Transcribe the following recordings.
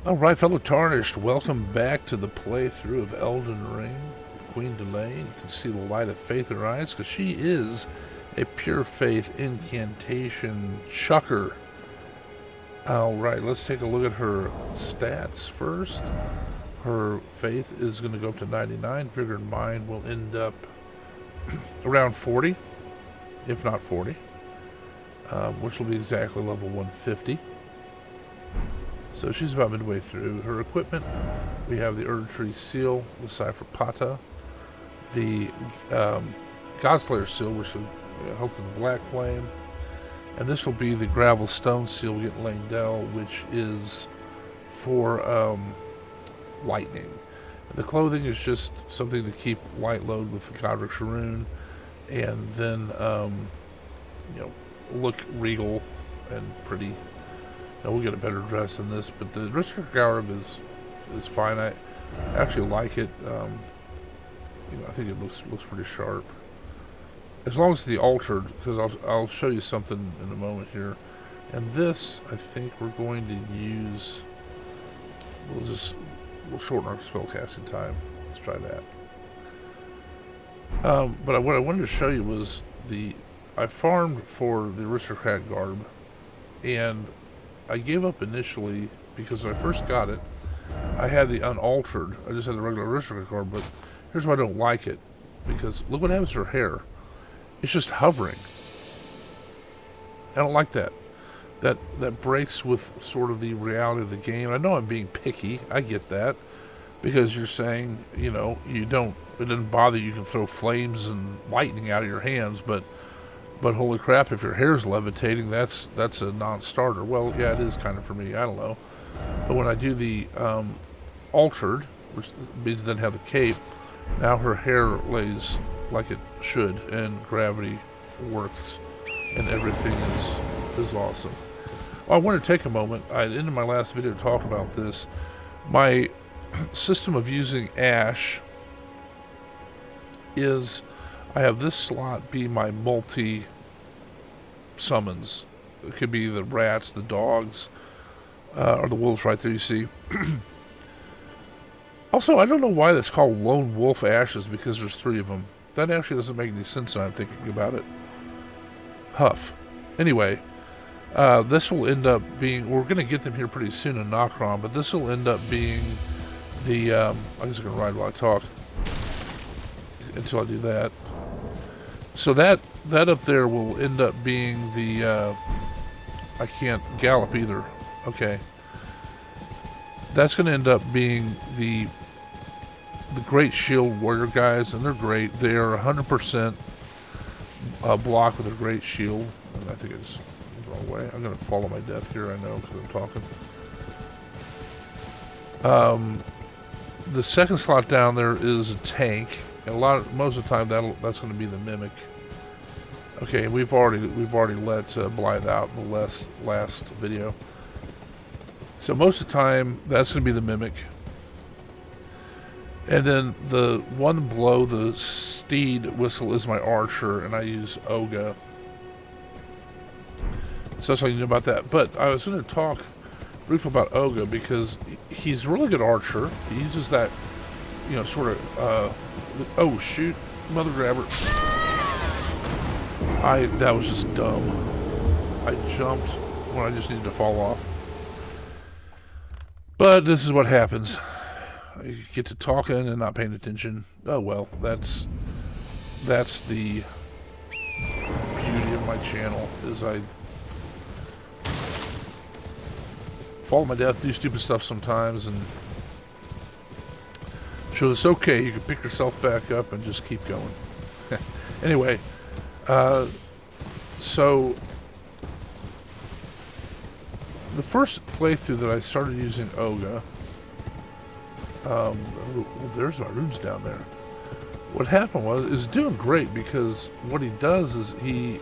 Alright, fellow Tarnished, welcome back to the playthrough of Elden Ring, Queen Delay. You can see the light of faith in her eyes, because she is a pure faith incantation chucker. Alright, let's take a look at her stats first. Her faith is going to go up to 99. Vigor and Mind will end up around 40, if not 40, which will be exactly level 150. So she's about midway through. Her equipment, we have the Erdtree Seal, the Cipher Pata, the Godslayer Seal, which will hook to the Black Flame, and this will be the Gravel Stone Seal we get in Langdell, which is for lightning. The clothing is just something to keep light load with the Godric Sharoon, and then look regal and pretty. Now we'll get a better dress than this, but the Richard garb is fine. I actually like it. I think it looks pretty sharp. As long as the altered, because I'll show you something in a moment here. And this, I think we're going to use. We'll shorten our spell casting time. Let's try that. But what I wanted to show you was I farmed for the aristocrat garb, and I gave up initially because when I first got it, I had the unaltered. I just had the regular aristocrat garb, but here's why I don't like it. Because look what happens to her hair. It's just hovering. I don't like that. That breaks with sort of the reality of the game. I know I'm being picky. I get that. Because you're saying, it doesn't bother you can throw flames and lightning out of your hands, but holy crap, if your hair's levitating, that's a non-starter. Well, yeah, it is kind of for me. I don't know. But when I do the altered, which means it doesn't have the cape, now her hair lays like it should, and gravity works, and everything is awesome. Well, I want to take a moment. I ended my last video to talk about this. My system of using Ash is I have this slot be my multi-summons. It could be the rats, the dogs, or the wolves right there you see. Also, I don't know why that's called Lone Wolf Ashes, because there's 3 of them. That actually doesn't make any sense when I'm thinking about it. Huff. Anyway, this will end up being, we're going to get them here pretty soon in Nokron, but this will end up being the, I guess I'm going to ride while I talk until I do that. So that up there will end up being the, I can't gallop either. Okay. That's going to end up being the Great Shield Warrior guys, and they're great. They are 100% block with a Great Shield. And I think it's the wrong way. I'm going to follow my death here, I know, because I'm talking. The second slot down there is a tank. And most of the time that's going to be the Mimic. Okay, we've already let Blythe out in the last video. So most of the time that's going to be the Mimic. And then the one below the steed whistle is my archer, and I use Oga. So that's all you know about that. But I was going to talk briefly about Oga because he's a really good archer. He uses that, sort of, oh shoot, mother grabber. That was just dumb. I jumped when I just needed to fall off. But this is what happens. I get to talking and not paying attention. Oh well, that's the beauty of my channel, is I fall to my death, do stupid stuff sometimes, and show it's okay, you can pick yourself back up and just keep going. Anyway, so the first playthrough that I started using Oga, there's my runes down there. What happened is doing great, because what he does is he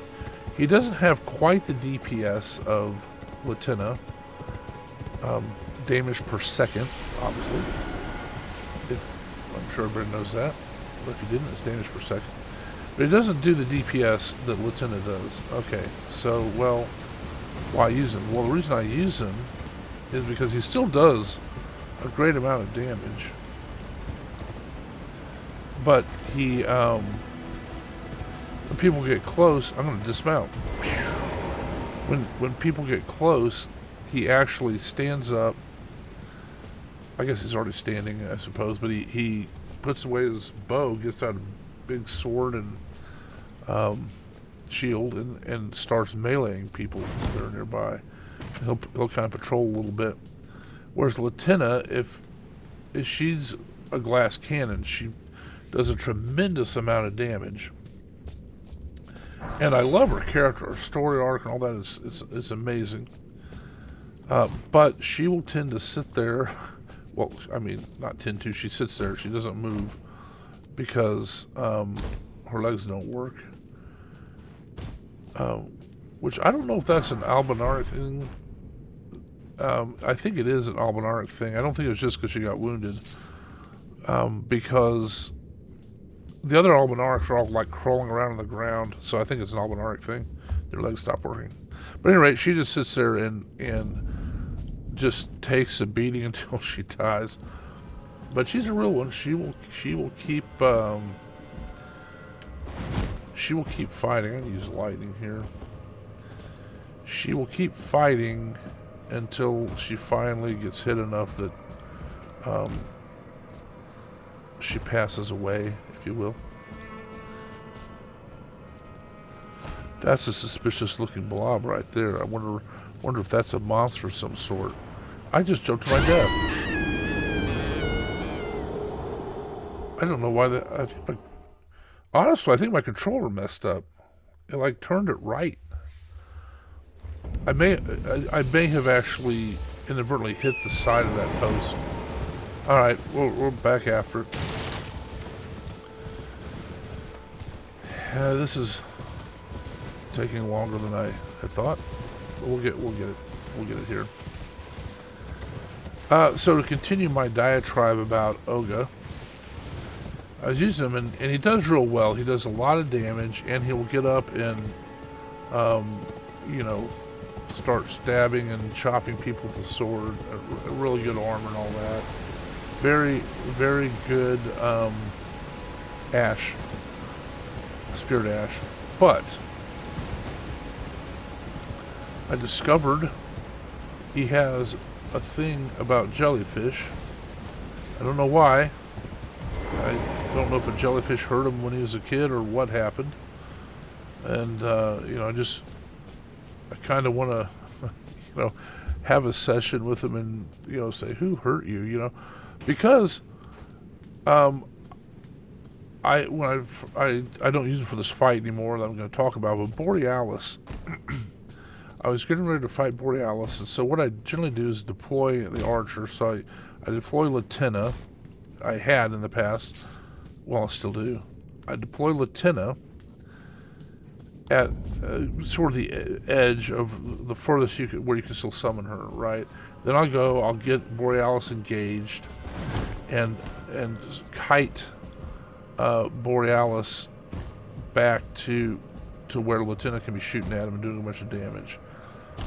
doesn't have quite the DPS of Latina, damage per second, obviously. I'm sure everybody knows that. But if you didn't, it's damage per second. But it doesn't do the DPS that Latina does. Okay, so, well, why use him? Well, the reason I use him is because he still does a great amount of damage. But he, when people get close, I'm going to dismount. When people get close, he actually stands up. I guess he's already standing, I suppose, but he puts away his bow, gets out a big sword and shield, and starts meleeing people that are nearby. He'll kind of patrol a little bit. Whereas Latina, if she's a glass cannon, she does a tremendous amount of damage. And I love her character, her story arc, and all that is amazing. But she will tend to sit there. Well, I mean, not tend to. She sits there. She doesn't move because her legs don't work. Which I don't know if that's an Albinaric thing. I think it is an Albinaric thing. I don't think it was just because she got wounded. Because the other Albinarics are all like crawling around on the ground, so I think it's an Albinaric thing. Their legs stop working. But at any rate, she just sits there and just takes a beating until she dies. But she's a real one. She will keep fighting. I'm gonna use lightning here. She will keep fighting until she finally gets hit enough that she passes away, if you will. That's a suspicious looking blob right there. I wonder if that's a monster of some sort. I just jumped to my death. I don't know why that. Honestly, I think my controller messed up. It like turned it right. I may have actually inadvertently hit the side of that post. All right, we're back after it. This is taking longer than I had thought. But we'll get it here. So to continue my diatribe about Ogre, I was using him, and he does real well. He does a lot of damage, and he will get up and, start stabbing and chopping people with the sword. A really good armor and all that. Very, very good Ash. Spirit Ash. But I discovered he has a thing about jellyfish. I don't know why. I don't know if a jellyfish hurt him when he was a kid or what happened. And, I kind of want to, have a session with him and, say, who hurt you, because, I don't use him for this fight anymore that I'm going to talk about, but Borealis, I was getting ready to fight Borealis, and so what I generally do is deploy the archer. So I deploy Latina. I had in the past, well, I still do. I deploy Latina at sort of the edge of the furthest where you can still summon her, right? Then I'll get Borealis engaged, and kite Borealis back to where Latina can be shooting at him and doing a bunch of damage,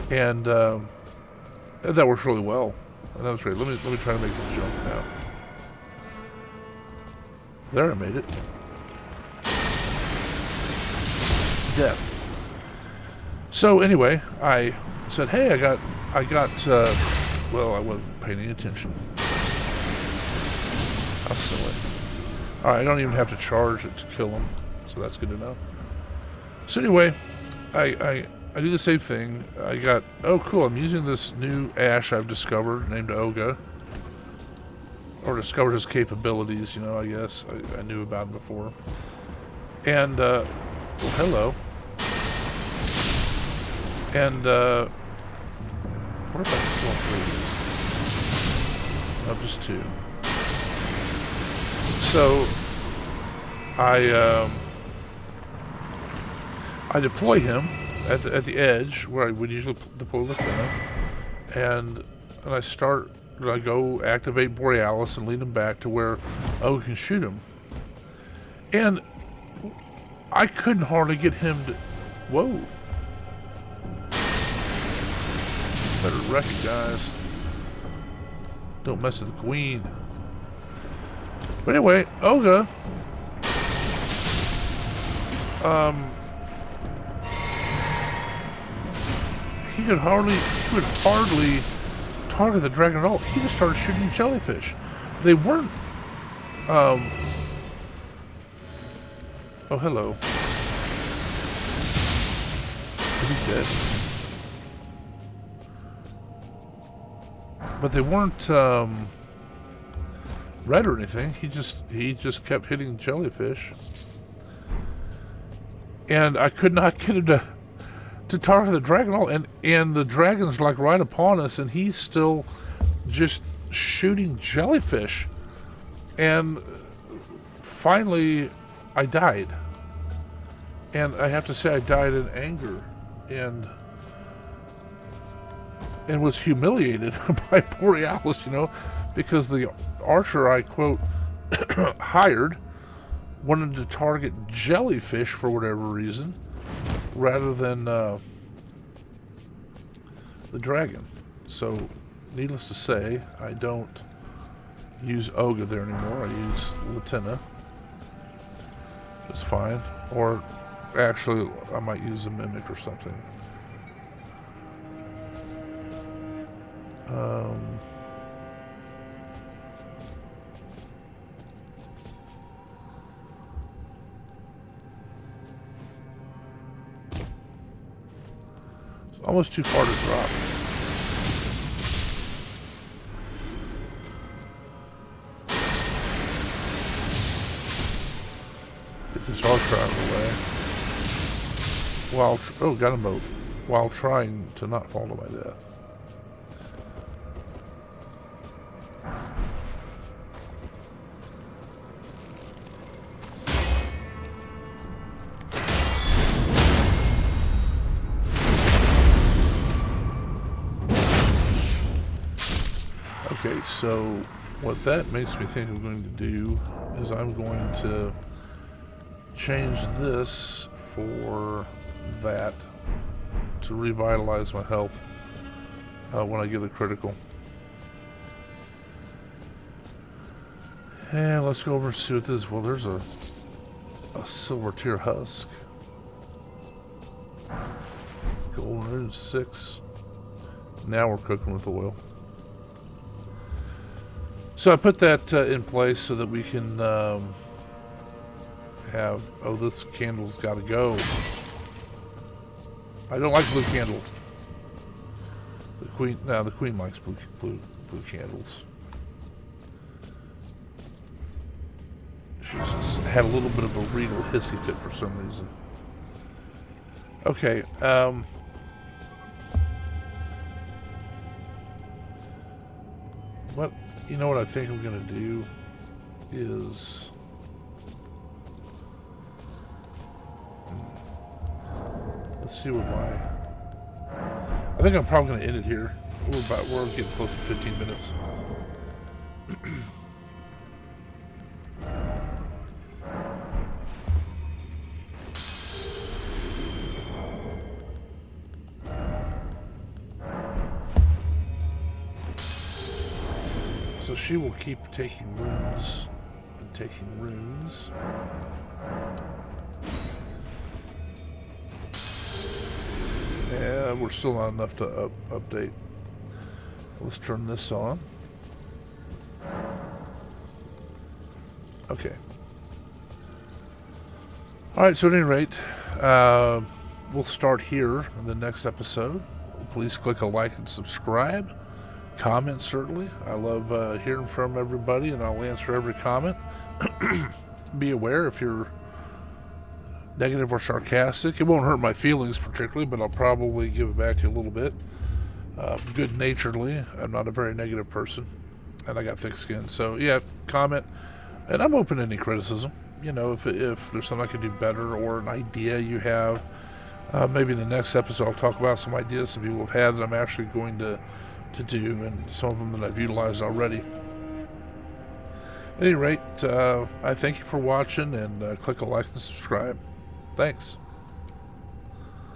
and that works really well. And that was great. Let me try to make the jump now. There, I made it. Death. So anyway, I said, hey, I got. Well, I wasn't paying any attention. How silly. All right, I don't even have to charge it to kill him, so that's good to know. So anyway, I do the same thing. I got, oh cool, I'm using this new Ash I've discovered named Ogre. Or discovered his capabilities, I guess. I knew about him before. And, well, hello. And, what if I kill three of these? No, just two. So, I deploy him at the edge where I would usually deploy Lieutenant, and I go activate Borealis and lead him back to where O can shoot him. And I couldn't hardly get him to... Whoa. Better recognize. Don't mess with the queen. But anyway, Olga, he could hardly target the dragon at all. He just started shooting jellyfish. They weren't, oh, hello. He's dead. But they weren't, red or anything. He just kept hitting jellyfish. And I could not get him to target the dragon at all. And the dragon's like right upon us, and he's still just shooting jellyfish. And finally, I died. And I have to say I died in anger. And was humiliated by Borealis, you know, because the archer I, quote, hired wanted to target jellyfish for whatever reason, rather than the dragon. So, needless to say, I don't use Olga there anymore. I use Latina. It's fine. Or, actually, I might use a Mimic or something. It's almost too far to drop. Get this archer out of the way. While, oh, got them both. While trying to not fall to my death. Okay, so what that makes me think I'm going to do is I'm going to change this for that to revitalize my health when I get a critical. And let's go over and see what this is. Well, there's a silver tier husk. Golden rune 6. Now we're cooking with oil. So I put that in place so that we can have... Oh, this candle's got to go. I don't like blue candles. The queen likes blue candles. She's just had a little bit of a renal hissy fit for some reason. Okay, what, you know what I think I'm gonna do is let's see what I think I'm probably gonna end it here. We're getting close to 15 minutes. So she will keep taking runes and taking runes. Yeah, we're still not enough to update. Let's turn this on. Okay. Alright, so at any rate, we'll start here in the next episode. Please click a like and subscribe. Comment, certainly. I love hearing from everybody, and I'll answer every comment. Be aware if you're negative or sarcastic. It won't hurt my feelings particularly, but I'll probably give it back to you a little bit. Good-naturedly. I'm not a very negative person, and I got thick skin. So, yeah, comment. And I'm open to any criticism. You know, if there's something I could do better or an idea you have, maybe in the next episode I'll talk about some ideas some people have had that I'm actually going to do, and some of them that I've utilized already. At any rate, I thank you for watching, and click a like and subscribe. Thanks.